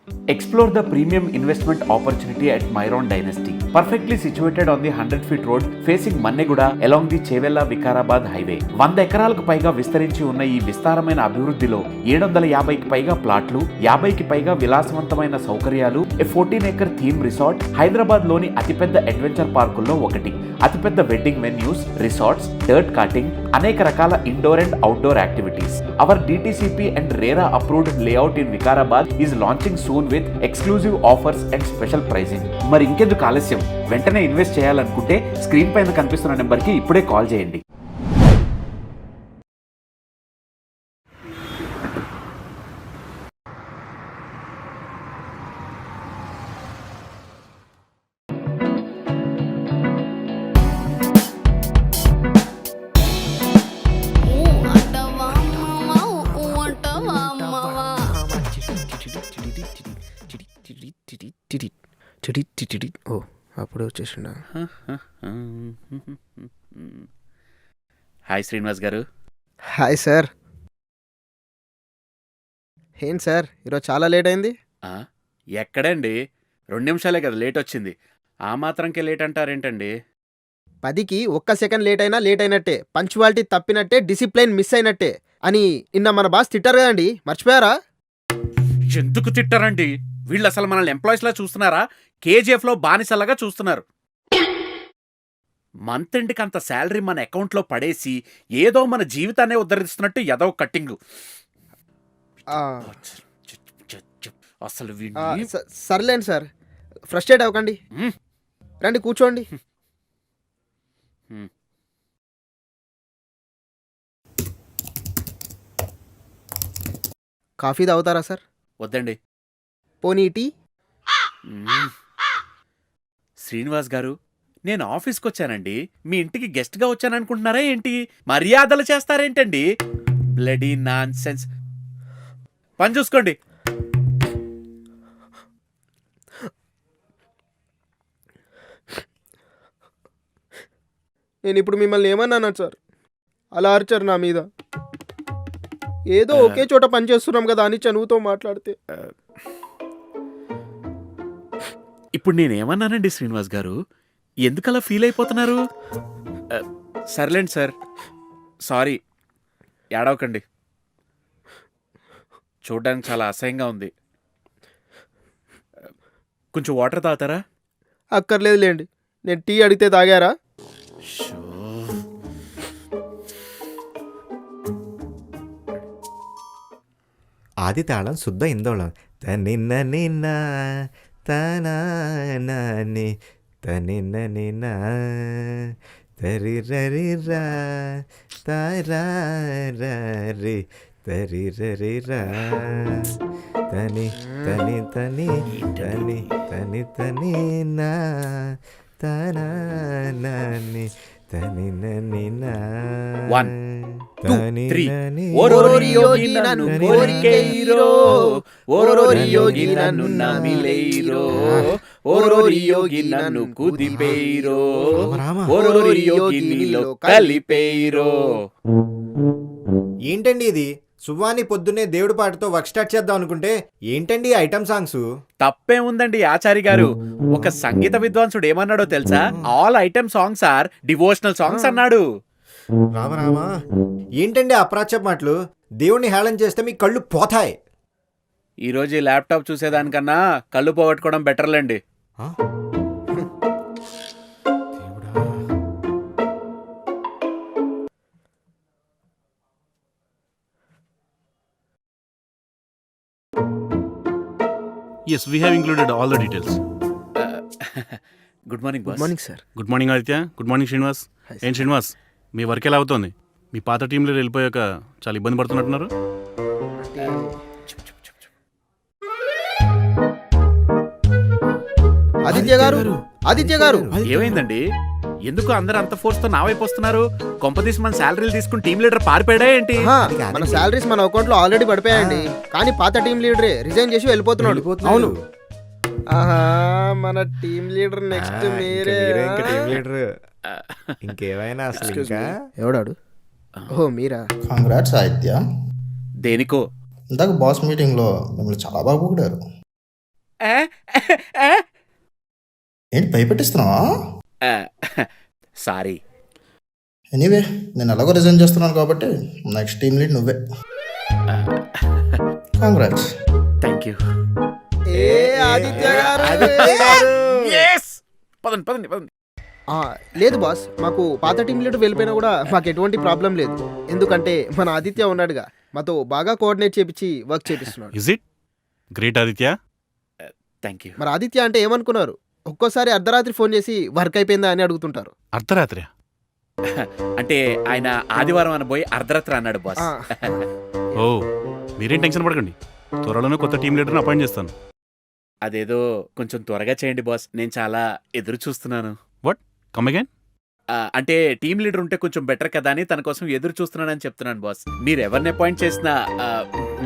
Explore the premium investment opportunity at Myron Dynasty. Perfectly situated on the 100-feet road facing Manneguda along the Chevella Vikarabad highway. 100 ఎకరాలకు పైగా విస్తరించి ఉన్న ఈ విస్తారమైన అభివృద్ధిలో 750కి పైగా ప్లాట్లు, 50కి పైగా విలాసవంతమైన సౌకర్యాలు, 14-acre థీమ్ రిసార్ట్ హైదరాబాద్ లోని అతిపెద్ద అడ్వెంచర్ పార్కుల్లో ఒకటి. అతిపెద్ద wedding venues, resorts, dirt karting, అనేక రకాల indoor and outdoor activities. Our DTCP and RERA approved layout in Vikarabad is launching soon with exclusive offers and special pricing. మరి ఇంకెందుకు ఆలస్యం? వెంటనే ఇన్వెస్ట్ చేయాలనుకుంటే స్క్రీన్ పైన కనిపిస్తున్న నెంబర్కి ఇప్పుడే కాల్ చేయండి. ఓ అప్పుడే వచ్చేసిండా. హాయ్ శ్రీనివాస్ గారు. Hi sir. ఏంటి సార్ ఈరోజు చాలా లేట్ అయింది? ఎక్కడండి, 2 నిమిషాలే కదా లేట్ వచ్చింది. ఆ మాత్రంకే లేట్ అంటారేంటండి? 10కి 1 సెకండ్ లేట్ అయినా లేట్ అయినట్టే, పంక్చువాలిటీ తప్పినట్టే, డిసిప్లైన్ మిస్ అయినట్టే అని నిన్న మన బాస్ తిట్టారు కదండి, మర్చిపోయారా? ఎందుకు తిట్టారండి? వీళ్ళు అసలు మనల్ని ఎంప్లాయీస్లా చూస్తున్నారా? KGFలో బానిసలాగా చూస్తున్నారు. మంత్ ఎండ్కి అంత శాలరీ మన అకౌంట్లో పడేసి ఏదో మన జీవితాన్నే ఉద్ధరిస్తున్నట్టు ఏదో కట్టింగు. అసలు సర్లేండి సార్, ఫ్రస్ట్రేట్ అవ్వకండి, రండి కూర్చోండి. కాఫీ తాగుతారా సార్? వద్దండి. పోనీ టీ? శ్రీనివాస్ గారు, నేను ఆఫీస్కి వచ్చానండి, మీ ఇంటికి గెస్ట్గా వచ్చాననుకుంటున్నారా ఏంటి? మర్యాదలు చేస్తారేంటండి? Bloody non sense. పని చూసుకోండి. నేను ఇప్పుడు మిమ్మల్ని ఏమన్నాను సార్? అలా అరిచారు నా మీద. ఏదో ఒకే చోట పని చేస్తున్నాం కదా అని చనువుతో మాట్లాడితే. ఇప్పుడు నేనేమన్నానండి శ్రీనివాస్ గారు? ఎందుకలా ఫీల్ అయిపోతున్నారు? సర్లేండి సార్, సారీ, ఏడవకండి. చూడ్డానికి చాలా అసహ్యంగా ఉంది. కొంచెం వాటర్ తాగుతారా? అక్కర్లేదులేండి, నేను టీ అడిగితే తాగారా? ఆది తాళం శుద్ధ ఇందోళం. తనిన్న నిన్న తనాని తనిన్న నిన్న తరిరరిరా తరారి తరిరరిరా తని తని తని తని తని తని నా తనాని తని నని నా 1 2 3 ఓరోరి యోగి నన్ను కోరికేయిరో, ఓరోరి యోగి నన్ను నమిలేయిరో, ఓరోరి యోగి నన్ను కుదిపేయిరో, ఓరోరి యోగి నీలో కలిపేయిరో. ఏంటండి ఇది? సువ్వాని పొద్దున్నే దేవుడి పాటతో వర్క్ స్టార్ట్ చేద్దాం అనుకుంటే ఏంటండి ఐటమ్ సాంగ్స్? తప్పే ఉందండి ఆచారి గారు. ఒక సంగీత విద్వాంసుడు ఏమన్నాడో తెలుసా? All item songs are devotional songs అన్నాడు. రామరామా, ఏంటండి అప్రాచ్య మాటలు? దేవుణ్ణి హేళన చేస్తే మీ కళ్ళు పోతాయి. ఈరోజు ఈ ల్యాప్టాప్ చూసేదానికన్నా కళ్ళు పోగొట్టుకోవడం బెటర్లేండి. Yes, we have included all the details. Good morning boss. Morning sir. Good morning Aditya. Good morning Srinivas. ఏం శ్రీనివాస్, మీ వర్క్ ఎలా అవుతోంది? మీ పాత టీంలో వెళ్ళిపోయాక చాలా ఇబ్బంది పడుతున్నట్టున్నారు. ఆదిత్య గారు ఏమైందండి? ఎందుకు అందరూ అంత ఫోర్స్ తో నా వైపు వస్తున్నారు? కొంపదీసి మన శాలరీలు తీసుకుని టీం లీడర్ పారిపోయాడా ఏంటి? మన శాలరీస్ మన అకౌంట్ లో ఆల్రెడీ పడిపోయాయండి, కానీ పాత టీం లీడరే రిజైన్ చేసి వెళ్ళిపోతున్నాడు. అవును, మన టీం లీడర్ నెక్స్ట్ మీరే. ఇంకేమైనా అసలు ఇంకా ఎవడాడు? ఓ మీరా? కాంగ్రాట్స్ ఆదిత్య. దేనికో? ఇందాక బాస్ మీటింగ్లో మిమ్మల్ని చాలా బాగా పొగిడారు. ఏంటి భయపెట్టిస్తున్నావా? సారీ. ఎనీవే నేను ఎలాగో రిజైన్ చేస్తున్నాను కాబట్టి నెక్స్ట్ టీమ్ లీడ్ నువ్వే. కాంగ్రాట్స్. Thank you. ఏ ఆదిత్య గారు పదండి పదండి పదండి. లేదు బాస్, మాకు పాత టీం లీడర్ వెళ్ళిపోయినా కూడా మాకు ఎటువంటి ప్రాబ్లం లేదు. ఎందుకంటే మన ఆదిత్య ఉన్నాడుగా, మాతో బాగా కోఆర్డినేట్ చేపించి వర్క్ చేపిస్తున్నాడు. Is it great Aditya? Thank you. మరి ఆదిత్య అంటే ఏమనుకున్నారు? ఒక్కోసారి అర్ధరాత్రి ఫోన్ చేసి వర్క్ అయిపోయిందా అని అడుగుతుంటారు. అర్ధరాత్రి? అంటే ఆయన ఆదివారం అనబోయి అర్ధరాత్రి అన్నాడు బాస్. ఆ, ఓ, మీరేం టెన్షన్ పడకండి, త్వరలోనే కొత్త టీం లీడర్ని అపాయింట్ చేస్తాను. అదేదో కొంచెం త్వరగా చేయండి బాస్, నేను చాలా ఎదురు చూస్తున్నాను. Come again? అంటే టీం లీడర్ ఉంటే కొంచెం బెటర్ కదా అని తన కోసం ఎదురు చూస్తున్నానని చెప్తున్నాను బాస్. మీరు ఎవరిని అపాయింట్ చేసినా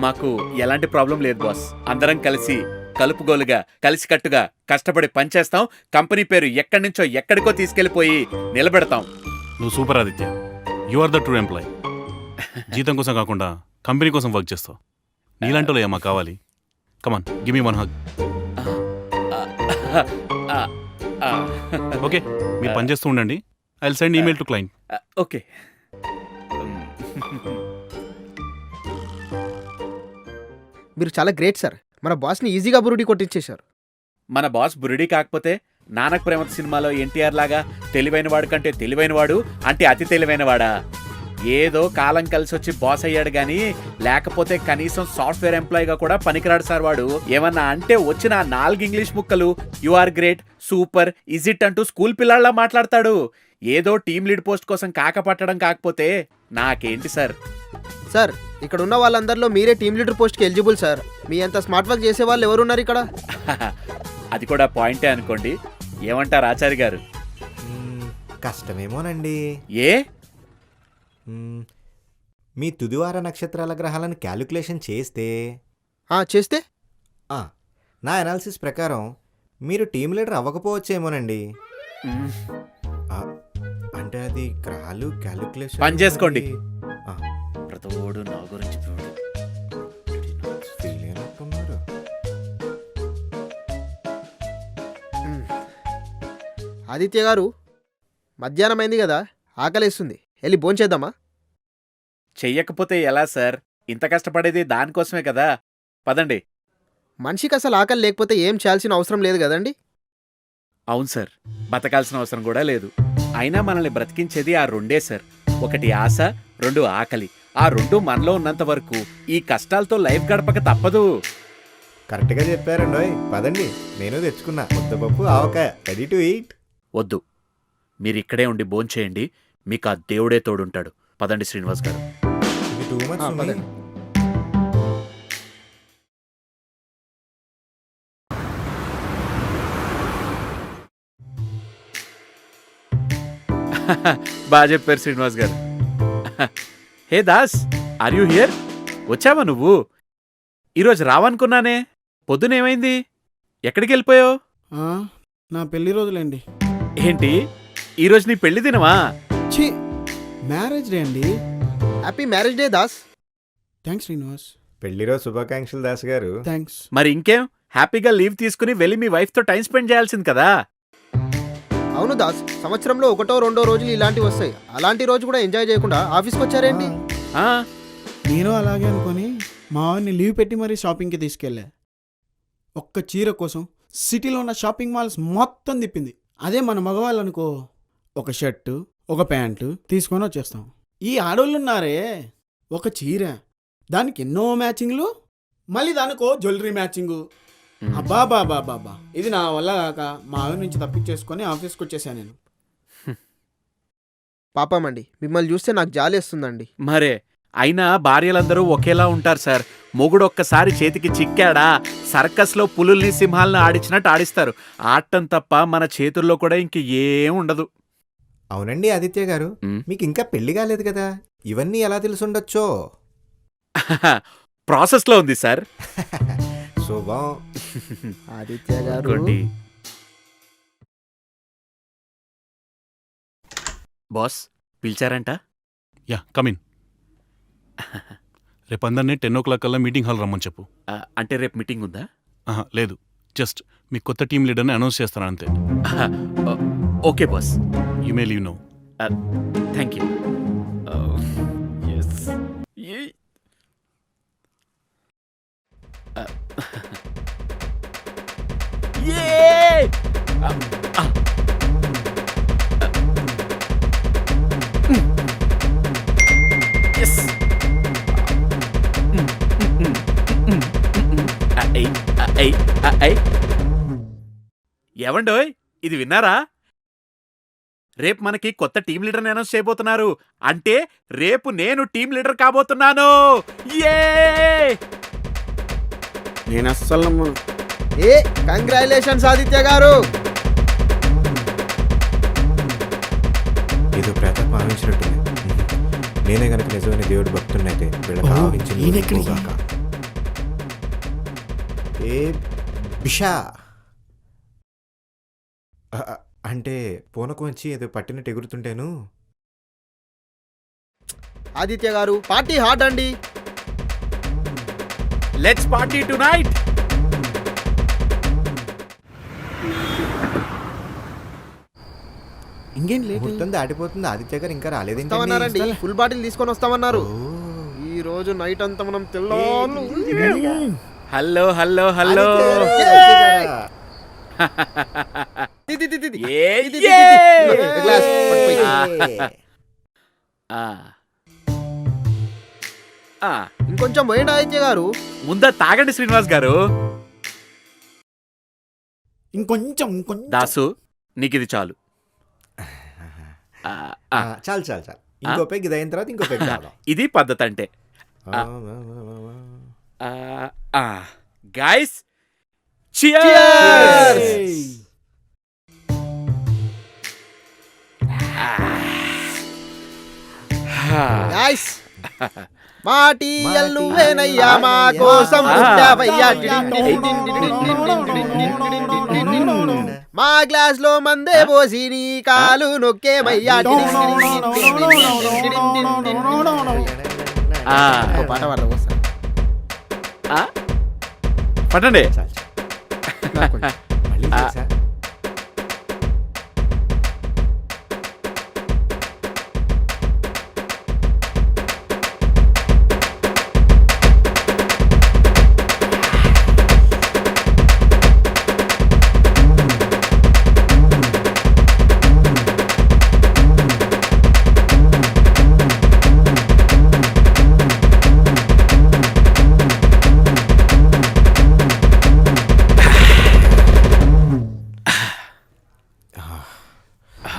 మాకు ఎలాంటి ప్రాబ్లం లేదు బాస్. అందరం కలిసి కలుపుగోలుగా కలిసికట్టుగా కష్టపడి పనిచేస్తాం. కంపెనీ పేరు ఎక్కడి నుంచో ఎక్కడికో తీసుకెళ్లిపోయి నిలబెడతాం. నువ్వు super Aditya, you are the true employee. జీతం కోసం కాకుండా కంపెనీ కోసం వర్క్ చేస్తావు. నీలాంటి ఏమా కావాలి? Come on, give me one hug. Okay, మీరు పని చేస్తూ ఉండండి. I will send email to client. Okay. మీరు చాలా గ్రేట్ సార్. మన బాస్ని ఈజీగా బురుడి కొట్టించేశారు. మన బాస్ బురుడి కాకపోతే నానక్ ప్రేమత సినిమాలో ఎన్టీఆర్ లాగా తెలివైనవాడు కంటే తెలివైనవాడు అంటే అతి తెలివైనవాడా? ఏదో కాలం కలిసి వచ్చి బాస్ అయ్యాడు గాని లేకపోతే కనీసం సాఫ్ట్వేర్ ఎంప్లాయీగా కూడా పనికిరాడు సార్ వాడు. ఏమన్నా అంటే వచ్చిన 4 ఇంగ్లీష్ ముక్కలు you are great, super, is it అంటూ స్కూల్ పిల్లాళ్ళ మాట్లాడతాడు. ఏదో టీమ్ లీడ్ పోస్ట్ కోసం కాకపట్టడం కాకపోతే నాకేంటి సార్? సార్, ఇక్కడ ఉన్న వాళ్ళందరిలో మీరే టీమ్ లీడర్ పోస్ట్కి ఎలిజిబుల్ సార్. మీ అంత స్మార్ట్ వర్క్ చేసే వాళ్ళు ఎవరున్నారు ఇక్కడ? అది కూడా పాయింటే అనుకోండి. ఏమంటారు ఆచార్య గారు? కష్టమేమోనండి. ఏ? మీ తుదివార నక్షత్రాల గ్రహాలను క్యాలిక్యులేషన్ చేస్తే చేస్తే నా అనాలిసిస్ ప్రకారం మీరు టీమ్ లీడర్ అవ్వకపోవచ్చేమోనండి. అంటే అది గ్రహాలు క్యాలిక్యులేషన్ పని చేసుకోండి. ప్రతోడు నా గురించి ఫీల్ అయినట్టున్నారు. ఆదిత్య గారు, మధ్యాహ్నం అయింది కదా, ఆకలేస్తుంది, వెళ్ళి భోంచేద్దామా? చెయ్యకపోతే ఎలా సార్? ఇంత కష్టపడేది దానికోసమే కదా. పదండి. మనిషికి అసలు ఆకలి లేకపోతే ఏం చేయాల్సిన అవసరం లేదు కదండి. అవును సార్, బతకాల్సిన అవసరం కూడా లేదు. అయినా మనల్ని బ్రతికించేది ఆ రెండే సార్. ఒకటి ఆశ, 2 ఆకలి. ఆ 2 మనలో ఉన్నంత వరకు ఈ కష్టాలతో లైఫ్ గడపక తప్పదు. కరెక్ట్గా చెప్పారండోయ్. పదండి, నేను తెచ్చుకున్నా ముద్దపప్పు ఆవకాయ, రెడీ టు ఈట్. వద్దు, మీరిక్కడే ఉండి భోంచేయండి. మీకు ఆ దేవుడే తోడుంటాడు. పదండి శ్రీనివాస్ గారు. ఇది too much for me. పదండి. బాగా చెప్పారు శ్రీనివాస్ గారు. హే దాస్, ఆర్ యూ హియర్? వచ్చావా నువ్వు? ఈరోజు రావనుకున్నానే, పొద్దునేమైంది? ఎక్కడికి వెళ్ళిపోయావు? నా పెళ్లి రోజులండి. ఏంటి, ఈరోజు నీ పెళ్లి దినమా? ఛీ, మ్యారేజ్ డే అండి. Happy marriage day Das. Thanks Srinivas. పెళ్లి రోజు శుభాకాంక్షలు దాస్ గారు. థ్యాంక్స్. మరి ఇంకేం, హ్యాపీగా లీవ్ తీసుకుని వెళ్ళి మీ వైఫ్తో టైం స్పెండ్ చేయాల్సింది కదా. అవును దాస్, సంవత్సరంలో 1, 2 రోజులు ఇలాంటివి వస్తాయి. అలాంటి రోజు కూడా ఎంజాయ్ చేయకుండా ఆఫీస్కి వచ్చారేంటి? ఆ, నేను అలాగే అనుకొని మా వాడిని లీవ్ పెట్టి మరీ షాపింగ్కి తీసుకెళ్ళా. ఒక్క చీర కోసం సిటీలో ఉన్న షాపింగ్ మాల్స్ మొత్తం తిప్పింది. అదే మన మగవాళ్ళు అనుకో, ఒక షర్టు, ఒక ప్యాంటు తీసుకొని వచ్చేస్తాం. ఈ ఆడోళ్ళు ఉన్నారే, ఒక చీర, దానికి ఎన్నో మ్యాచింగ్లు, మళ్ళీ దానికో జ్యువెలరీ మ్యాచింగు. అబ్బా బాబా బాబా, ఇది నా వల్ల కాక మా ఆవిడ నుంచి తప్పించేసుకొని ఆఫీస్కి వచ్చేసాను నేను. పాపమండి, మిమ్మల్ని చూస్తే నాకు జాలేస్తుందండి. మరే, అయినా భార్యలందరూ ఒకేలా ఉంటారు సార్. మొగుడు ఒక్కసారి చేతికి చిక్కాడా సర్కస్లో పులుల్ని సింహాలను ఆడించినట్టు ఆడిస్తారు. ఆడటం తప్ప మన చేతుల్లో కూడా ఇంక ఏం ఉండదు. అవునండి ఆదిత్య గారు, మీకు ఇంకా పెళ్లి కాలేదు కదా, ఇవన్నీ ఎలా తెలుసుండొచ్చో? ప్రాసెస్లో ఉంది సార్. శుభం. ఆదిత్య గారు, అనుకోండి. బాస్ పిలిచారంట? Yeah, come in. రేపు అందరినీ 10 o'clock కల్లా మీటింగ్ హాల్ రమ్మని చెప్పు. అంటే రేపు మీటింగ్ ఉందా? లేదు, జస్ట్ మీ కొత్త టీం లీడర్ని అనౌన్స్ చేస్తాను అంతే. Okay boss, you may leave no. Thank you. Yes. ఏవండోయ్, ఇది విన్నారా? రేపు మనకి కొత్త టీం లీడర్ని అనౌన్స్ చేయబోతున్నారు. అంటే రేపు నేను టీం లీడర్ కాబోతున్నాను. యే! నేను అస్సలు నమ్మను. ఏ కంగ్రాచులేషన్స్ ఆదిత్య గారు. ఏదో ప్రేత భావించినట్టుంది. నేనే గనక నిజమైన దేవుడు భక్తున్నైతే వీళ్ళకి ఆవించింది ఈయనెక్కడికి? ఊరుకోగాక. ఏ బిషా అంటే పూనకం వచ్చి ఏదో పట్టినట్టు ఎగురుతుంటేను. ఆదిత్య గారు పార్టీ హార్డ్ అండి. Let's party tonight. ఇంకేం లేదు. ముహూర్తం దాటిపోతుంది, ఆదిత్య గారు ఇంకా వస్తామన్నారండి, రాలేదేంటి? ఫుల్ బాటిల్ తీసుకొని వస్తామన్నారు. ఓ. ఈ రోజు నైట్ అంతా మనం తెల్లార్లు హలో హలో హలో. ఆదిత్య గారు. తి, తి, తి, తి, తి. ఏ, తి, తి, తి, తి. ఏ. ఒక గ్లాస్ పట్టుకోయ్. ఆ. ఆ. ఇంకొంచెం పోయండి ఆదిత్య గారు. ముందా తాగండి శ్రీనివాస్ గారు. ఇంకొంచెం దాసు, నీకిది చాలు. చాలు చాలు చాలు. ఇంకో పెగ్ ఇది అయిన తర్వాత ఇంకో పెగ్ తాగుదాం. ఇది పద్ధతి అంటే. Guys, Cheers! Guys, మాటియల్ నువ్వేనయ్యా మా కోసం పుట్టావయ్యా. మా గ్లాస్ లో మందే పోసి నీ కాలు నొక్కేమయ్యా. పాట వాళ్ళ కోసం పట్టండి. చాలు చాలు. మళ్ళీ చేసా.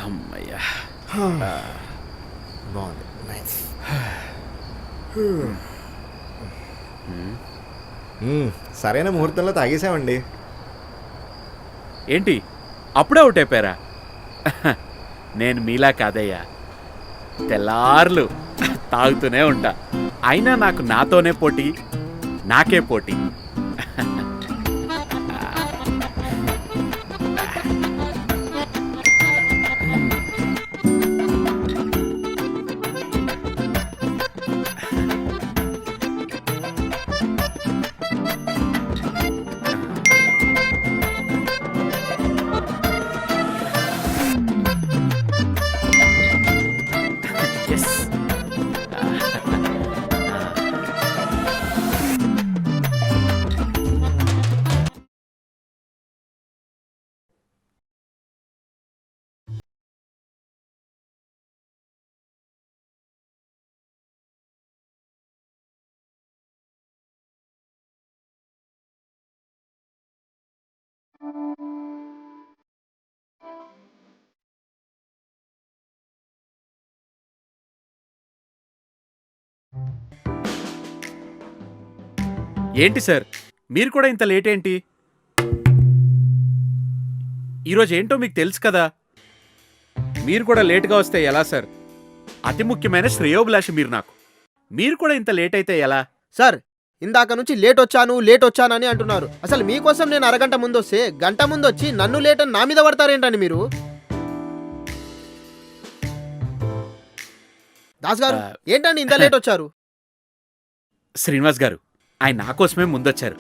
అమ్మయ్యా. బాగుంది. నైస్. సరైన ముహూర్తంలో తాగేసామండి. ఏంటి అప్పుడే అవుట్ అయిపోయారా? నేను మీలా కాదయ్యా, తెల్లార్లు తాగుతూనే ఉంటా. అయినా నాకు నాతోనే పోటీ, నాకే పోటీ. Yes. ఏంటి సార్, మీరు కూడా ఇంత లేట్ ఏంటి? ఈరోజు ఏంటో మీకు తెలుసు కదా. మీరు కూడా లేట్గా వస్తే ఎలా సార్? అతి ముఖ్యమైన శ్రేయోభిలాషి మీరు నాకు. మీరు కూడా ఇంత లేట్ అయితే ఎలా? సార్, ఇందాక నుంచి లేట్ వచ్చానని అంటున్నారు. అసలు మీకోసం నేను అరగంట ముందు వస్తే గంట ముందు వచ్చి నన్ను లేట్ అని నా మీద పడతారేంటండి మీరు? దాస్ గారు, ఏంటండి ఇంత లేట్ వచ్చారు? శ్రీనివాస్ గారు, ఆయన నా కోసమే ముందొచ్చారు.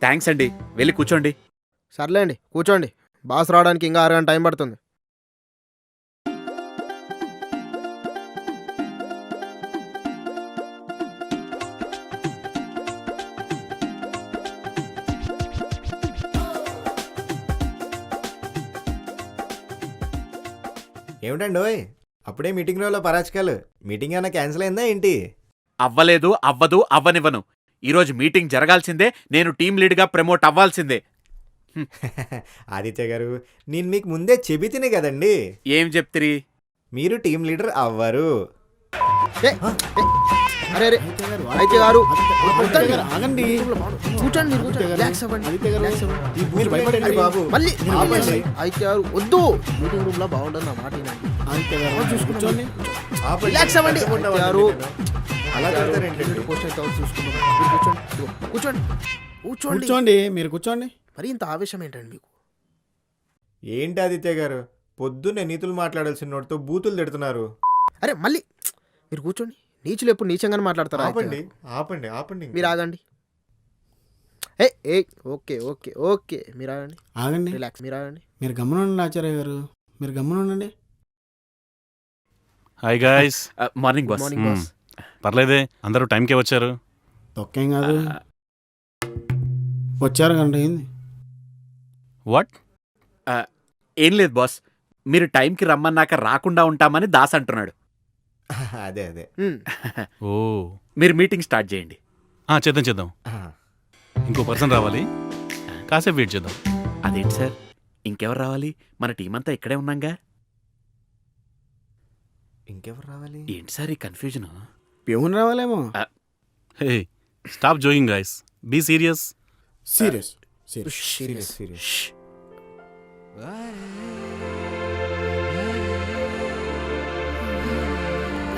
థ్యాంక్స్ అండి. వెళ్ళి కూర్చోండి. సర్లేండి కూర్చోండి, బాస్ రావడానికి ఇంకా 6 గంట టైం పడుతుంది. ఏమిటండి ఓయ్ అప్పుడే మీటింగ్ రోజులో పరాచకాలు. మీటింగ్ ఏమైనా క్యాన్సిల్ అయిందా ఏంటి? అవ్వలేదు, అవ్వదు, అవ్వనివ్వను. ఈరోజు మీటింగ్ జరగాల్సిందే, నేను టీం లీడ్గా ప్రమోట్ అవ్వాల్సిందే. ఆదిత్య గారు, నేను మీకు ముందే చెబితేనే కదండి ఏం చెప్తిరి? మీరు టీం లీడర్ అవ్వరు. ఏ, ఏ, అరే అరే ఆదిత్య గారు ఆదిత్య గారు, ఆగండి. కూర్చోండి, మీరు కూర్చోండి. రిలాక్స్ అవ్వండి, ఆదిత్య గారు, రిలాక్స్ అవ్వండి. మీరు భయపడండి బాబు. మళ్ళీ ఆపండి. ఆదిత్య గారు వద్దు, మీటింగ్ రూమ్ లో బాగుంటుంది నా మాట వినండి. ఆదిత్య గారు, కూర్చోండి. ఆపండి. రిలాక్స్ అవ్వండి. ఎంతమంది ఆదిత్య గారు, అలా చెప్తారేంటండి? పోస్ట్ అయితే అవుట్ చూసుకుందాం. మీరు కూర్చోండి, ఇదిగో, కూర్చోండి కూర్చోండి. కూర్చోండి, మీరు కూర్చోండి. మరి ఇంత ఆవేశం ఏంటండి మీకు? ఏంటి ఆదిత్య గారు, పొద్దున్నే నీతులు మాట్లాడాల్సిన నోటితో బూతులు తిడుతున్నారు. అరే మళ్ళీ మీరు కూర్చోండి. నీచులు ఎప్పుడు నీచంగానే మాట్లాడతారా? ఆదిత్య ఆపండి గారు? ఆపండి ఆపండి. మీరు ఆగండి. ఏ ఏ ఓకే ఓకే ఓకే, మీరు ఆగండి, ఆగండి. రిలాక్స్, మీరు ఆగండి. మీరు గమనం ఉండండి ఆచార్య గారు, మీరు గమనం ఉండండి. Hi guys. Morning boss. Morning boss. పర్లేదే, అందరూ టైంకే వచ్చారు. తొక్కేం కాదు, వచ్చారు గంట అయింది. వాట్? ఏం లేదు బాస్, మీరు టైంకి రమ్మన్నాక రాకుండా ఉంటామని దాస్ అంటున్నాడు. అదే అదే. ఉమ్, ఓ, మీరు మీటింగ్ స్టార్ట్ చేయండి. చేద్దాం చేద్దాం. ఇంకో పర్సన్ రావాలి, కాసేపు వెయిట్ చేద్దాం. అదేంటి సార్, ఇంకెవరు రావాలి? మన టీం అంతా ఇక్కడే ఉన్నాగా. ఇంకెవరు రావాలి? ఏంటి సార్ ఈ కన్ఫ్యూజన్? ప్యూన్ రావాలేమో. Hey, stop joking guys, be serious. Serious serious. Serious serious.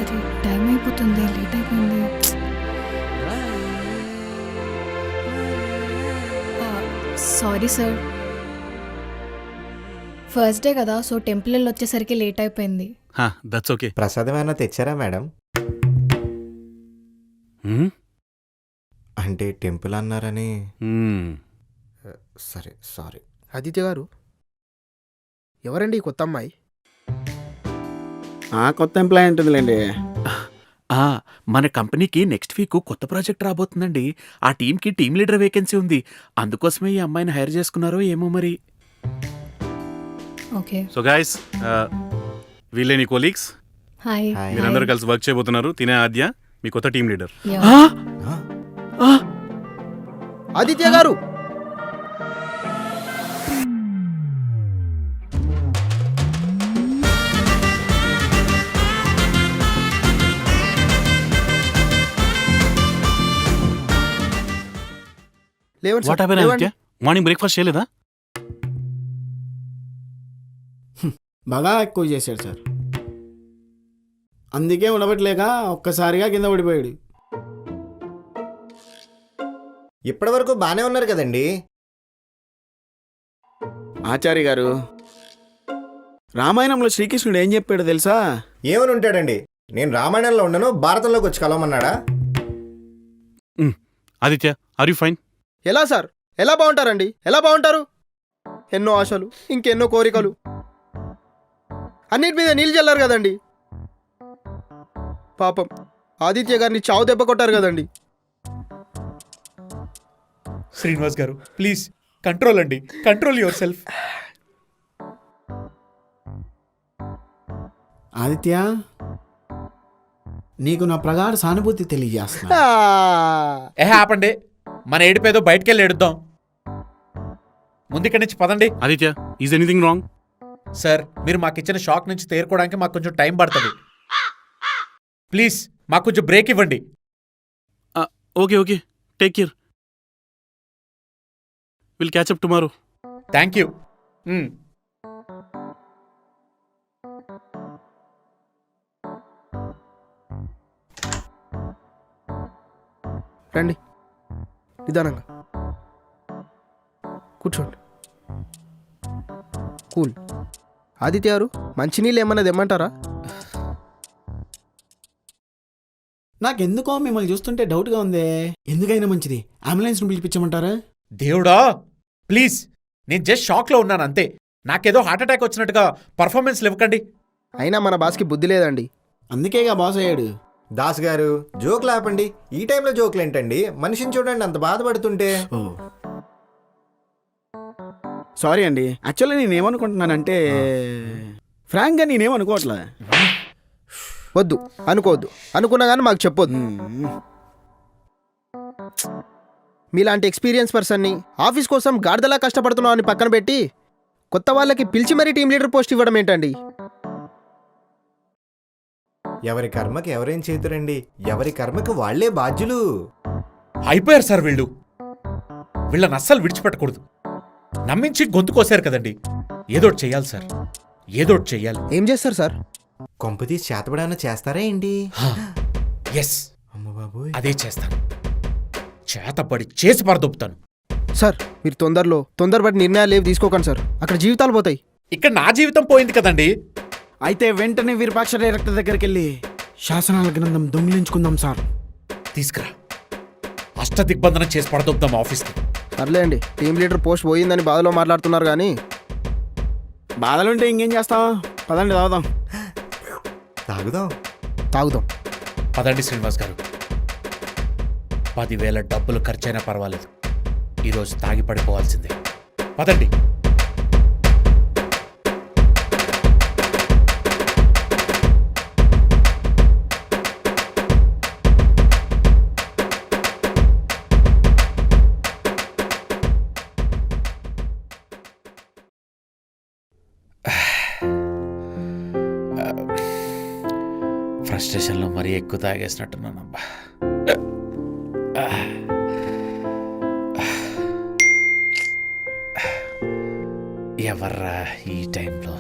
అది టైం అయిపోతుంది, లేట్ అయిపోయింది. సారీ సార్, ఫస్ట్ డే కదా, సో టెంపుల్ వెళ్ళి వచ్చేసరికి లేట్ అయిపోయింది. That's okay. ప్రసాదం ఏమైనా తెచ్చారా మేడం? అంటే టెంపుల్ అన్నారని. సరే సారీ. ఆదిత్య గారు, ఎవరండి ఈ కొత్త అమ్మాయి? కొత్త ఎంప్లాయ్ ఉంటుందిలేండి. మన కంపెనీకి నెక్స్ట్ వీక్ కొత్త ప్రాజెక్ట్ రాబోతుందండి. ఆ టీంకి టీం లీడర్ వేకెన్సీ ఉంది, అందుకోసమే ఈ అమ్మాయిని హైర్ చేసుకున్నారో ఏమో మరి. ఓకే, సో గాయస్, వీళ్ళే నీ కొలీగ్స్. హాయ్. హాయ్. మీరందరూ కలిసి వర్క్ చేయబోతున్నారు. తినే ఆద్య మీ కొత్త టీం లీడర్. ఆదిత్య గారు, లేవండి వాట్ సార్, హ్యాపెన్ లేవండి. ఆదిత్య? మార్నింగ్ బ్రేక్ఫాస్ట్ చేయలేదా? బాగా ఎక్కువ చేశాడు సార్, అందుకే ఉండబట్టలేక ఒక్కసారిగా కింద పడిపోయాడు. ఇప్పటి వరకు బాగానే ఉన్నారు కదండి. ఆచార్య గారు, రామాయణంలో శ్రీకృష్ణుడు ఏం చెప్పాడో తెలుసా? ఏమని ఉంటాడండి? నేను రామాయణంలో ఉండను, భారతంలోకి వచ్చి కలవమన్నాడా? Aditya, are you fine? ఎలా సార్, ఎలా బాగుంటారండి? ఎలా బాగుంటారు? ఎన్నో ఆశలు, ఇంకెన్నో కోరికలు, అన్నిటి మీద నీళ్ళు చల్లారు కదండి. పాపం ఆదిత్య గారిని చావు దెబ్బ కొట్టారు కదండి. శ్రీనివాస్ గారు, ప్లీజ్ కంట్రోల్ అండి, కంట్రోల్ యువర్ సెల్ఫ్. ఆదిత్య, నీకు నా ప్రగాఢ సానుభూతి తెలియజేస్తున్నా. ఆపండి, మన ఏడిపేదో బయటకెళ్ళి ఏడుద్దాం. ముందుక్కడి నుంచి పదండి. Aditya, is anything wrong? Sir, మీరు మాకిచ్చిన షాక్ నుంచి తేరుకోవడానికి మాకు కొంచెం టైం పడుతుంది. ప్లీజ్ మాకు కొంచెం బ్రేక్ ఇవ్వండి. Okay okay, take care. Will catch up tomorrow. Thank you. రండి, నిదానంగా కూర్చోండి. కూల్. ఆదిత్య గారు, మంచినీళ్ళు ఏమన్నది ఇమ్మంటారా? నాకెందుకో మిమ్మల్ని చూస్తుంటే డౌట్గా ఉందే. ఎందుకైనా మంచిది అంబులెన్స్ను పిలిపించమంటారా? దేవుడా, ప్లీజ్ నేను జస్ట్ షాక్లో ఉన్నాను అంతే. నాకేదో హార్ట్ అటాక్ వచ్చినట్టుగా పర్ఫార్మెన్స్లు ఇవ్వకండి. అయినా మన బాస్కి బుద్ధి లేదండి. అందుకేగా బాస్ అయ్యాడు. దాస్ గారు జోకులు ఆపండి. ఈ టైంలో జోకులు ఏంటండి? మనిషిని చూడండి అంత బాధపడుతుంటే. ఓ సారీ అండి. యాక్చువల్లీ నేనేమనుకుంటున్నానంటే ఫ్రాంక్గా నేనేమనుకోవట్లే. వద్దు, అనుకోవద్దు. అనుకున్నా కానీ మాకు చెప్పొద్దు. మీలాంటి ఎక్స్పీరియన్స్ పర్సన్ని ఆఫీస్ కోసం గాడిదలా కష్టపడుతున్నాం అని పక్కన పెట్టి కొత్త వాళ్ళకి పిలిచి మరీ టీం లీడర్ పోస్ట్ ఇవ్వడం ఏంటండి? ఎవరి కర్మకి ఎవరేం చేతురండి, ఎవరి కర్మకి వాళ్లే బాధ్యులు. అయిపోయారు సార్ వీళ్ళు. వీళ్ళని అస్సలు విడిచిపెట్టకూడదు. నమ్మించి గొంతు కోసారు కదండి. ఏదోటి చెయ్యాలి సార్, ఏదోటి చెయ్యాలి. ఏం చేస్తారు సార్? కొంపతీసి చేతబడాన చేస్తారా ఏంటి? ఎస్, అమ్మ బాబోయ్. అదే చేస్తాను. చేతబడి చేసి పరదొప్పుతాను. సార్ మీరు తొందరపడి నిర్ణయాలు ఏవి తీసుకోకండి సార్. అక్కడ జీవితాలు పోతాయి. ఇక్కడ నా జీవితం పోయింది కదండి. అయితే వెంటనే విరూపాక్ష డైరెక్టర్ దగ్గరికి వెళ్ళి శాసనాల గ్రంథం దొంగిలించుకుందాం సార్. తీసుకురా, అష్టదిగ్బంధనం చేసి పడదొప్పుదాం ఆఫీస్కి. సర్లే అండి, టీం లీడర్ పోస్ట్ పోయిందని బాధలో మాట్లాడుతున్నారు కానీ బాధలుంటే ఇంకేం చేస్తాం? పదండి తాగుదాం. తాగుదాం. పదండి శ్రీనివాస్ గారు. 10,000 డబ్బులు ఖర్చైనా పర్వాలేదు, ఈరోజు తాగి పడిపోవాల్సిందే. పదండి. ఫ్రస్ట్రేషన్లో మరీ ఎక్కువ తాగేసినట్టున్నానబ్బా. ఎవర్రా ఈ టైంలో?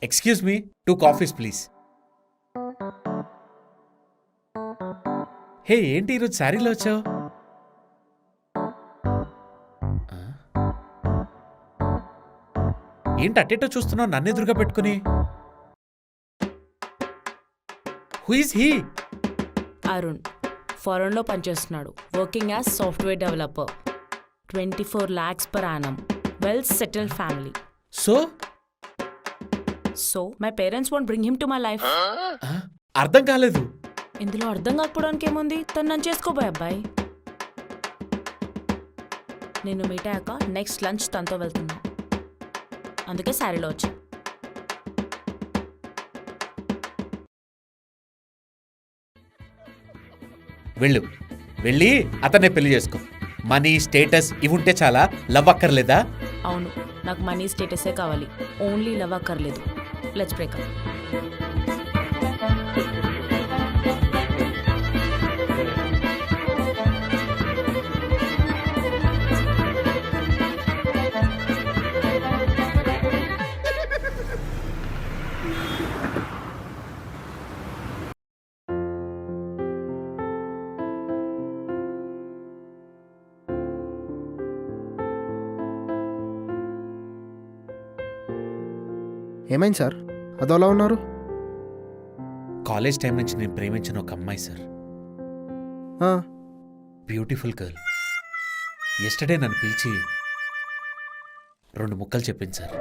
Excuse me, 2 coffees please. Hey, ఏంటి ఈరోజు శారీలో వచ్చావు? ఏంటి అట్టేటో చూస్తున్నావు నన్ను ఎదురుగా పెట్టుకుని? Who is he? అరుణ్ ఫారెన్లో పనిచేస్తున్నాడు. Working as software developer. 24 lakhs per annum. Well settled family. So my parents won't bring him to my life. అర్థం కాలేదు. ఇందులో అర్థం కాకపోవడానికి ఏముంది? తను నన్ను చేసుకోబోయే అబ్బాయి. నిన్ను మీట్ అయ్యాక నెక్స్ట్ లంచ్ తనతో వెళ్తున్నా. అందుకే శారీలో వచ్చా. వెళ్ళి అతన్నే పెళ్లి చేసుకో. మనీ, స్టేటస్ ఇవి ఉంటే చాలా, లవ్ అక్కర్లేదా? అవును, నాకు మనీ స్టేటసే కావాలి. ఓన్లీ లవ్ అక్కర్లేదు. Let's breakup. ఏమైంది సార్ అదోలా ఉన్నారు? కాలేజ్ టైం నుంచి నేను ప్రేమించిన ఒక అమ్మాయి సార్. Beautiful girl. ఎస్టర్డే నన్ను పిలిచి 2 ముక్కలు చెప్పింది సార్.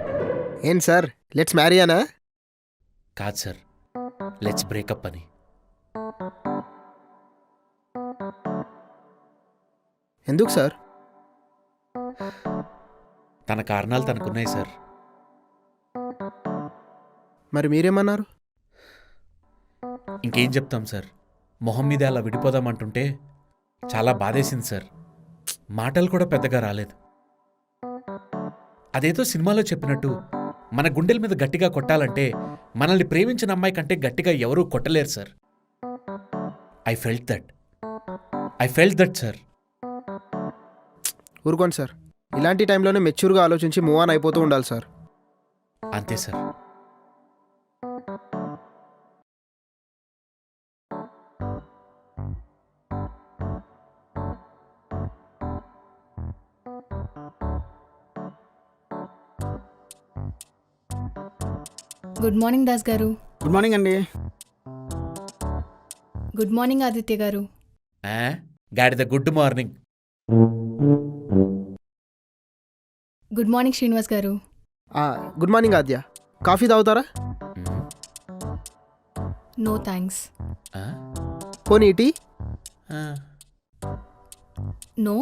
ఏంటి సార్, లెట్స్ మ్యారీ అనా? కాదు సార్, లెట్స్ బ్రేకప్ అని. ఎందుకు సార్? తన కారణాలు తనకున్నాయి సార్. మరి మీరేమన్నారు? ఇంకేం చెప్తాం సార్, మొహం మీద అలా విడిపోదామంటుంటే చాలా బాధేసింది సార్. మాటలు కూడా పెద్దగా రాలేదు. అదేదో సినిమాలో చెప్పినట్టు మన గుండెల మీద గట్టిగా కొట్టాలంటే మనల్ని ప్రేమించిన అమ్మాయి కంటే గట్టిగా ఎవరూ కొట్టలేరు sir. I felt that sir. ఊరుకోండి సార్, ఇలాంటి టైంలోనే మెచ్యూర్గా ఆలోచించి మూవ్ ఆన్ అయిపోతూ ఉండాలి సార్. అంతే సార్. గుడ్ మార్నింగ్ దాస్ గారు. గుడ్ మార్నింగ్ అండి. గుడ్ మార్నింగ్ ఆదిత్య గారు. గాడిద good morning. Good morning Srinivas గారు. Good morning Aadya. కాఫీ తాగుతారా? No thanks. పోనీ టీ? నో.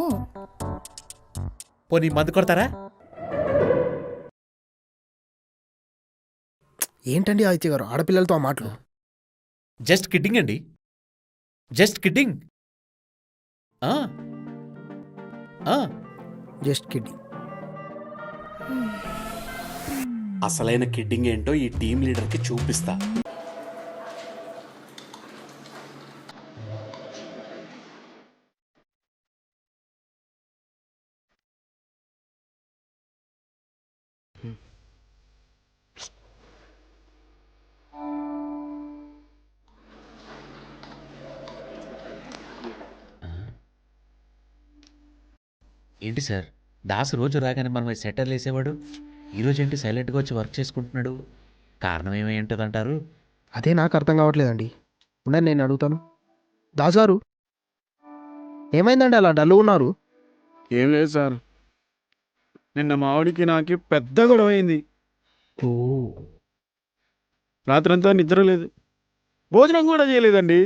పోనీ మందు కొడతారా? ఏంటండి ఆదిత్య గారు ఆడపిల్లలతో ఆ మాటలు? జస్ట్ కిడ్డింగ్ అండి, జస్ట్ కిడ్డింగ్. Just kidding. అసలైన కిడ్డింగ్ ఏంటో ఈ టీం లీడర్కి చూపిస్తా. ఏంటి సార్, దాసు రోజు రాగానే మనం సెటర్లు వేసేవాడు, ఈరోజు ఏంటి సైలెంట్గా వచ్చి వర్క్ చేసుకుంటున్నాడు? కారణం ఏమై ఉంటుందంటారు? అదే నాకు అర్థం కావట్లేదండి. ఉండండి నేను అడుగుతాను. దాస్ గారు, ఏమైందండి అలా డల్లు ఉన్నారు? ఏం లేదు సార్, నిన్న మావిడికి నాకు పెద్ద గొడవ అయింది. రాత్రంతా నిద్ర లేదు, భోజనం కూడా చేయలేదండి.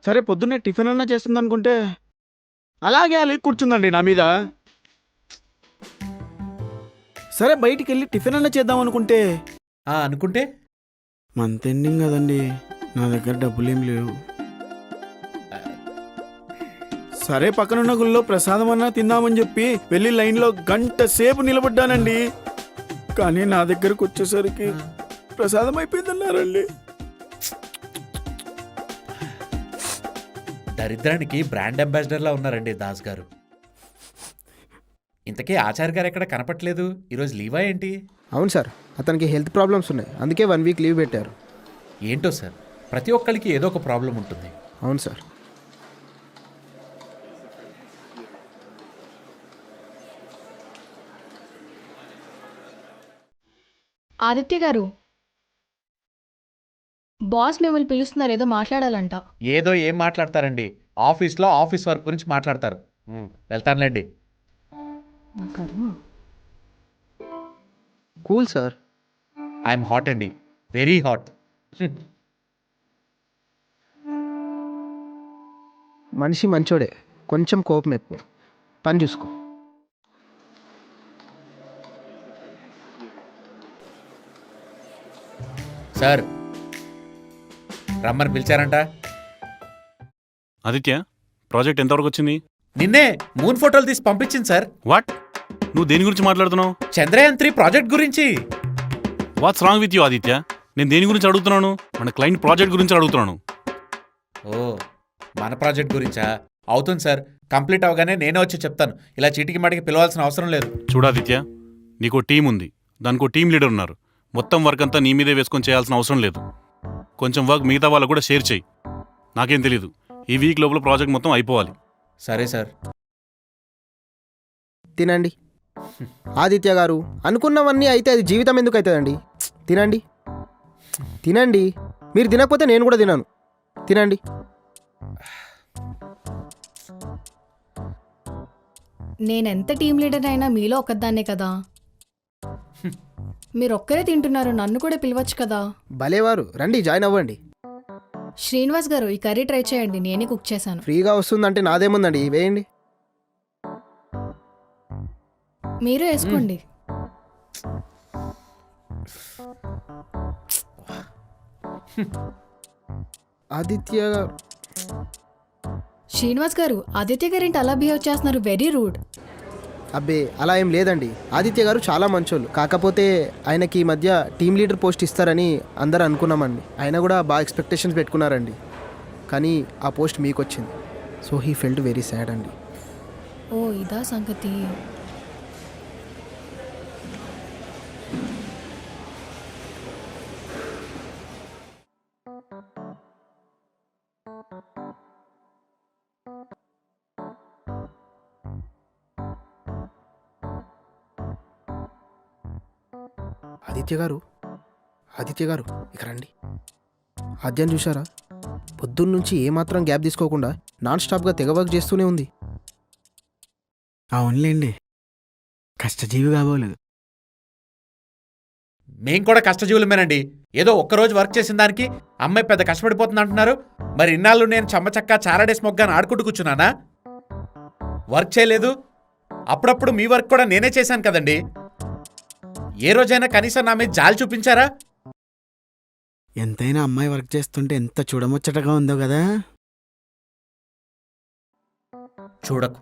సరే పొద్దున్నే టిఫిన్ అన్నా చేస్తుంది అనుకుంటే అలాగే అలా కూర్చుందండి నా మీద. సరే బయటికి వెళ్ళి టిఫిన్ అన్నా చేద్దాం అనుకుంటే అనుకుంటే మంత్ ఎండింగ్ కదండి, నా దగ్గర డబ్బులేం లేవు. సరే పక్కనున్న గుళ్ళో ప్రసాదం అన్నా తిందామని చెప్పి వెళ్ళి లైన్లో గంట సేపు నిలబడ్డానండి. కానీ నా దగ్గరకు వచ్చేసరికి ప్రసాదం అయిపోయిందన్నారండి. దరిద్రానికి బ్రాండ్ అంబాసిడర్లా ఉన్నారండి దాస్ గారు. ఇంతకీ ఆచార్య గారు ఎక్కడ కనపట్లేదు, ఈరోజు లీవా ఏంటి? అవును సార్, అతనికి హెల్త్ ప్రాబ్లమ్స్ ఉన్నాయి, అందుకే 1 వీక్ లీవ్ పెట్టారు. ఏంటో సార్, ప్రతి ఒక్కరికి ఏదో ఒక ప్రాబ్లం ఉంటుంది. అవును సార్. ఆదిత్య గారు, బాస్ మిమ్మల్ని పిలుస్తున్నారు, ఏదో మాట్లాడాలంట. ఏదో ఏం మాట్లాడతారండి, ఆఫీస్లో ఆఫీస్ వర్క్ గురించి మాట్లాడతారు. వెళ్తానులేండి. Cool sir. ఐఎమ్ హాట్ అండి, వెరీ హాట్. మనిషి మంచోడే, కొంచెం కోపం ఎక్కువ. పని చూసుకో. సార్ రమ్మని పిలిచారంట. ఆదిత్య, ప్రాజెక్ట్ ఎంతవరకు వచ్చింది? నిన్నే మూన్ ఫోటోలు తీసి పంపించింది సార్. వాట్? నువ్వు దేని గురించి మాట్లాడుతున్నావు? చంద్రయాన్ 3 ప్రాజెక్ట్ గురించి. What's wrong with you Aditya? నేను దేని గురించి అడుగుతున్నాను? మన క్లయింట్ ప్రాజెక్ట్ గురించి అడుగుతున్నాను. ఓ, మన ప్రాజెక్ట్ గురించా? అవుతుంది సార్, కంప్లీట్ అవగానే నేనే వచ్చి చెప్తాను. ఇలా చీటికి మాటికి పిలవాల్సిన అవసరం లేదు. చూడాదిత్య, నీకు టీం ఉంది, దానికో టీం లీడర్ ఉన్నారు. మొత్తం వర్క్ అంతా నీ మీదే వేసుకొని చేయాల్సిన అవసరం లేదు. కొంచెం వర్క్ మిగతా వాళ్ళకు కూడా షేర్ చేయి. నాకేం తెలీదు, ఈ వీక్ లోపల ప్రాజెక్ట్ మొత్తం అయిపోవాలి. సరే సార్. తినండి. ఆదిత్య గారు, అనుకున్నవన్నీ అయితే అది జీవితం ఎందుకు అవుతుందండి? తినండి తినండి. మీరు తినకపోతే నేను కూడా తినను. తినండి. నేనెంత టీం లీడర్ అయినా మీలో ఒక్కదాన్నే కదా. మీరు ఒక్కరే తింటున్నారు, నన్ను కూడా పిలవచ్చు కదా. భలేవారు, రండి జాయిన్ అవ్వండి. శ్రీనివాస్ గారు, ఈ కర్రీ ట్రై చేయండి, నేనే కుక్ చేశాను. ఫ్రీగా వస్తుందంటే నాదేముందండి, వేయండి. మీరు వేసుకోండి. ఆదిత్య శ్రీనివాస్ గారు ఆదిత్య గారేంటి అలా బిహేవ్ చేస్తున్నారు? Very rude. అబ్బే అలా ఏం లేదండి. ఆదిత్య గారు చాలా మంచోళ్ళు. కాకపోతే ఆయనకి ఈ మధ్య టీమ్ లీడర్ పోస్ట్ ఇస్తారని అందరూ అనుకున్నామండి. ఆయన కూడా బాగా ఎక్స్పెక్టేషన్స్ పెట్టుకున్నారండి. కానీ ఆ పోస్ట్ మీకు వచ్చింది. So he felt very sad అండి. ఓ ఇదా సంగతి. ఆదిత్య గారు ఇక రండి. ఆద్యం చూసారా? పొద్దున్న నుంచి ఏమాత్రం గ్యాప్ తీసుకోకుండా నాన్ స్టాప్గా తెగ వర్క్ చేస్తూనే ఉంది. అవునులేండి, కష్టజీవి కాబోలేదు. మేం కూడా కష్టజీవులమేనండి. ఏదో ఒక్కరోజు వర్క్ చేసిన దానికి అమ్మాయి పెద్ద కష్టపడిపోతుంది అంటున్నారు. మరి ఇన్నాళ్ళు నేను చెమ్మచక్క చారాడేసి మొగ్గాను ఆడుకుంటూ కూర్చున్నానా? వర్క్ చేయలేదు. అప్పుడప్పుడు మీ వర్క్ కూడా నేనే చేశాను కదండి. ఏ రోజైనా కనీసం నా మీద జాలి చూపించారా? ఎంతైనా అమ్మాయి వర్క్ చేస్తుంటే ఎంత చూడముచ్చటగా ఉందో కదా. చూడకు,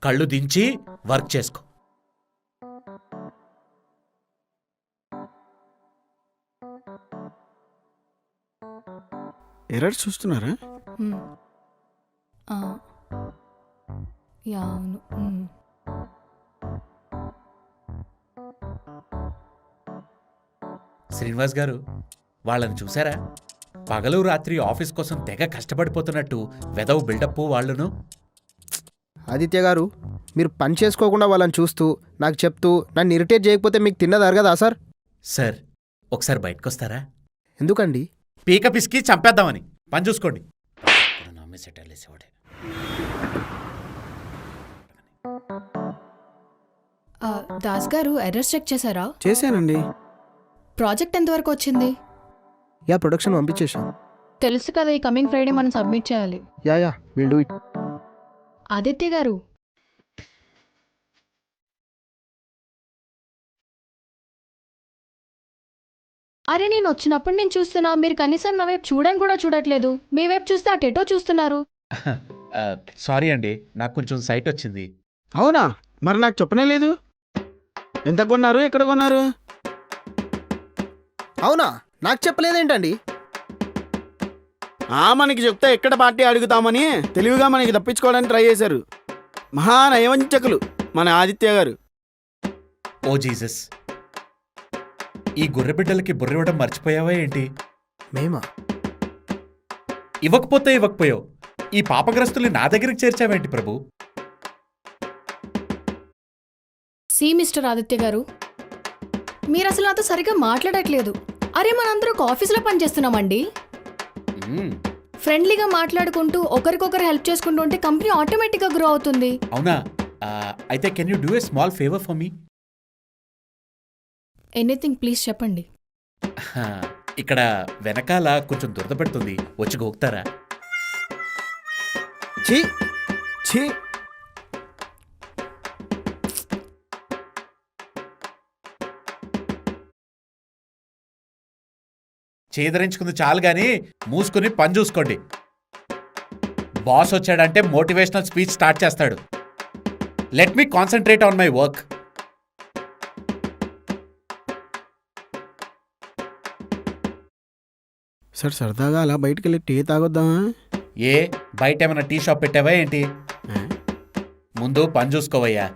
కళ్ళు దించి వర్క్ చేసుకో. ఎర్రర్స్ చూస్తున్నారా? మ్మ్. ఆ. యా అవును. మ్మ్. శ్రీనివాస్ గారు, వాళ్ళని చూసారా? పగలు రాత్రి ఆఫీస్ కోసం తెగ కష్టపడిపోతున్నట్టు వెదవు బిల్డప్ వాళ్ళను. ఆదిత్య గారు, మీరు పని చేసుకోకుండా వాళ్ళని చూస్తూ నాకు చెప్తూ నన్ను ఇరిటేట్ చేయకపోతే మీకు తిన్నది అరగదా సార్? సార్, ఒకసారి బయటకొస్తారా? ఎందుకండి? పీక పిసికి చంపేద్దామని. పని చూసుకోండి. దాస్ గారు ఎర్రర్స్ చెక్ చేశారా? చేశానండి. ప్రాజెక్ట్ ఎంతవరకు వచ్చింది? యా ప్రొడక్షన్ పంపించేశాం. తెలుసు కదా, ఈ కమింగ్ ఫ్రైడే మనం సబ్మిట్ చేయాలి. Yeah will do it. Aditya garu, అరే నేను వచ్చినప్పుడు నేను చూస్తున్నా, మీరు కనీసం నా వైపు చూడని కూడా చూడట్లేదు. మీ వైపు చూస్తే అటెటో చూస్తున్నారు. సారీ అండి, నాకు కొంచెం సైట్ వచ్చింది. అవునా? మరి నాకు చెప్పనే లేదు. ఎంత కొన్నారు, ఎక్కడ కొన్నారు? అవునా? నాకు చెప్పలేదేంటండి? మనకి చెప్తే ఎక్కడ పార్టీ అడుగుతామని తెలివిగా మనకి తప్పించుకోవడానికి ట్రై చేశారు. మహానయవంచకులు మన ఆదిత్య గారు. ఓ జీసస్, ఈ గొర్రెబిడ్డలకి బుర్రివ్వడం మర్చిపోయావా ఏంటి? మేమా? ఇవ్వకపోయావు. ఈ పాపగ్రస్తుల్ని నా దగ్గరికి చేర్చావేంటి ప్రభు? సి మిస్టర్ ఆదిత్య గారు, మీరు అసలు నాతో సరిగ్గా మాట్లాడట్లేదు. అరే మనందరూ ఒక ఆఫీస్లో పనిచేస్తున్నామండి. ఫ్రెండ్లీగా మాట్లాడుకుంటూ ఒకరికొకరు హెల్ప్ చేసుకుంటూ ఉంటే కంపెనీ ఆటోమేటిక్గా గ్రో అవుతుంది. అవునా? అయితే can you do a small favour for me? Anything please చెప్పండి. ఇక్కడ వెనకాల కొంచెం దురద పెడుతుంది, వచ్చి గోక్తారా? ఛీ చేదరించుకుంది చాలు గాని మూసుకుని పని చూసుకోండి. బాస్ వచ్చాడంటే మోటివేషనల్ స్పీచ్ స్టార్ట్ చేస్తాడు. Let me concentrate on my work. Sir, సరదాగా అలా బయటికి వెళ్ళి టీ తాగొద్దామా? ఏ బయట ఏమైనా టీ షాప్ పెట్టావా ఏంటి? ముందు పని చూసుకోవయ్యా.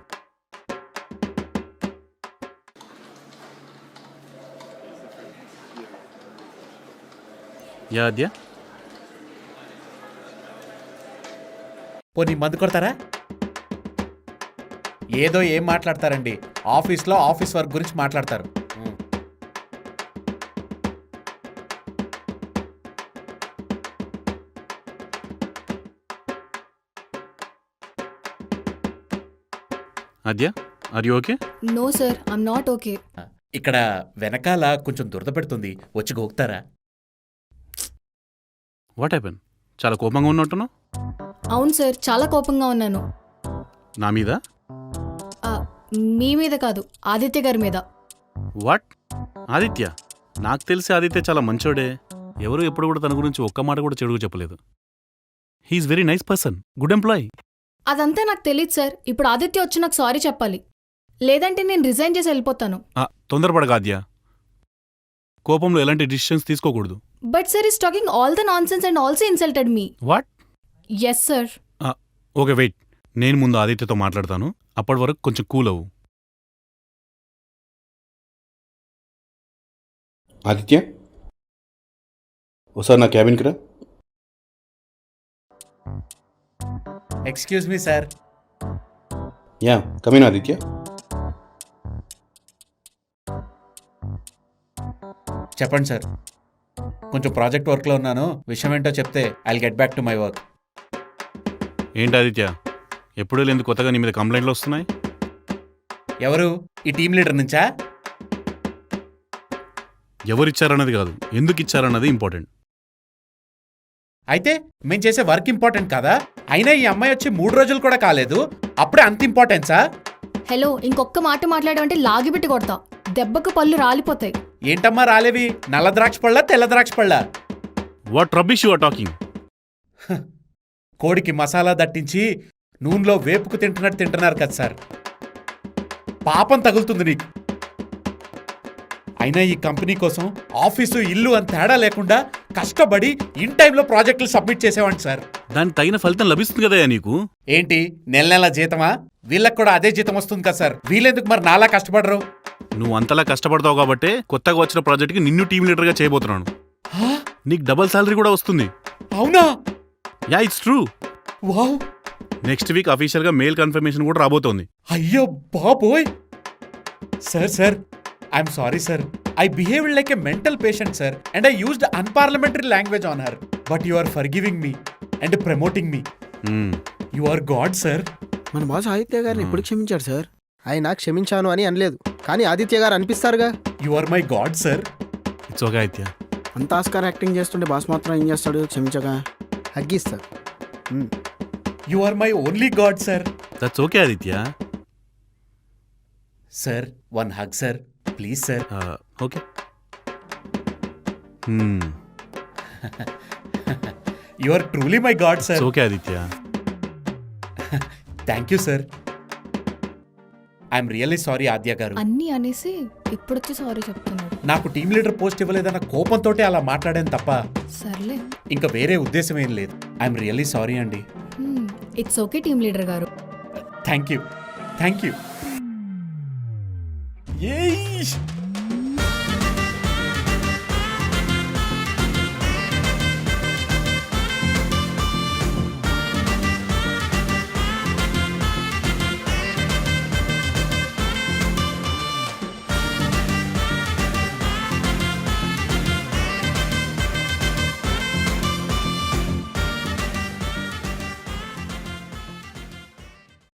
యాద్య పోనీ మందు కొడతారా? ఏదో ఏం మాట్లాడతారండి, ఆఫీస్లో ఆఫీస్ వర్క్ గురించి మాట్లాడతారు. Aadya, are you okay? No sir, I'm not okay. ఇక్కడ వెనకాల కొంచెం దురద పెడుతుంది, వచ్చి గోక్తారా? What happen? చాలా కోపంగా ఉన్నట్టున్నావు. అవును సార్, చాలా కోపంగా ఉన్నాను. నా మీద? ఆ, మీ మీద కాదు, ఆదిత్య గారి మీద. వాట్? ఆదిత్య? నాకు తెలిసి ఆదిత్య చాలా మంచోడే. ఎవరు ఎప్పుడు కూడా తన గురించి ఒక్క మాట కూడా చెడుగా చెప్పలేదు. He is very nice person, good employee. అదంతా నాకు తెలియదు సార్. ఇప్పుడు ఆదిత్య వచ్చి నాకు సారీ చెప్పాలి, లేదంటే నేను రిజైన్ చేసి వెళ్ళిపోతాను. తొందరపడగా ఆద్య, కోపంలో ఎలాంటి డిసిషన్స్ తీసుకోకూడదు. But sir is talking all the nonsense and also insulted me. What? Yes sir. Okay wait, నేను ముందు ఆదిత్యతో మాట్లాడతాను. అప్పటి వరకు కొంచెం కూల్ అవ్వు. ఆదిత్య, ఒకసారి నా క్యాబిన్కి రా. Excuse me sir. Yeah, come in Aditya. చెప్పండి సార్. కొంచెం ప్రాజెక్ట్ వర్క్లో ఉన్నాను, విషయం ఏంటో చెప్తే I get back to my work. ఏంటి ఆదిత్య, ఎప్పుడూ లేని కొత్తగా నీ మీద కంప్లైంట్లు వస్తున్నాయి? ఎవరు? ఈ టీమ్ లీడర్ నుంచా? ఎవరిచ్చారన్నది కాదు, ఎందుకు ఇచ్చారన్నది ఇంపార్టెంట్. అయితే మేం చేసే వర్క్ ఇంపార్టెంట్ కదా? అయినా ఈ అమ్మాయి వచ్చి 3 రోజులు కూడా కాలేదు, అప్పుడే అంత ఇంపార్టెన్సా? హలో, ఇంకొక్క మాట మాట్లాడమంటే లాగిపెట్టి కొడతా, దెబ్బకు పళ్ళు రాలిపోతాయి. ఏంటమ్మా రాలేవి? నల్ల ద్రాక్ష పళ్ళ, తెల్ల ద్రాక్ష పళ్ళ? What rubbish you are talking? కోడికి మసాలా దట్టించి నూనెలో వేపుకు తింటున్నట్టు తింటున్నారు కదా సార్. పాపం తగులుతుంది నీకు. అయినా ఈ కంపెనీ కోసం ఆఫీసు ఇల్లు అని తేడా లేకుండా కష్టపడి ఇన్ టైంలో ప్రాజెక్టులు సబ్మిట్ చేసేవాడి సార్. దానికి తగిన ఫలితం లభిస్తుంది కదా నీకు. ఏంటి నెల నెల జీతమా? వీళ్ళకి కూడా అదే జీతం వస్తుంది కదా సార్. వీళ్ళెందుకు మరి నాలా కష్టపడరు? నువ్వు అంతలా కష్టపడతావు కాబట్టే కొత్తగా వచ్చిన ప్రాజెక్ట్కి నిన్ను టీమ్ లీడర్గా చేయబోతున్నాను. నీకు డబుల్ సాలరీ కూడా వస్తుంది. అవునా? Yeah, it's true. Wow. Next week అఫీషియల్గా మెయిల్ కన్ఫర్మేషన్ కూడా రాబోతోంది. అయ్యో బాబోయ్. Sir I'm sorry sir. I behaved like a mental patient, sir, and I used unparliamentary language on her. But you are forgiving me and promoting me. You are God, sir. మన boss Aditya గారిని ఎప్పుడు క్షమించారు sir? ఆయన క్షమించాను అని అనలేదు, కానీ ఆదిత్య గారు అనిపిస్తారుగా. You are my God, sir. It's okay Aditya. అంత Oscar acting చేస్తుంటే బాస్ మాత్రం ఏం చేస్తాడు క్షమించగా? హగ్గిస్తారు. You are my only God, sir. That's okay Aditya. Sir, one hug, sir. Please, sir. Okay. You are truly my God, sir. Okay Aditya. Thank you, sir. I'm really sorry, ఆద్య గారు. అన్నీ అనేసి ఇప్పుడొచ్చి sorry చెప్తున్నాడు. నాకు team leader post ఇవ్వలేదన్న కోపంతోటే అలా మాట్లాడాను తప్ప సర్లే, ఇంకా వేరే ఉద్దేశం ఏం లేదు. ఐఎమ్ రియల్లీ సారీ అండి. ఇట్స్ ఓకే టీమ్ లీడర్ గారు. Thank you.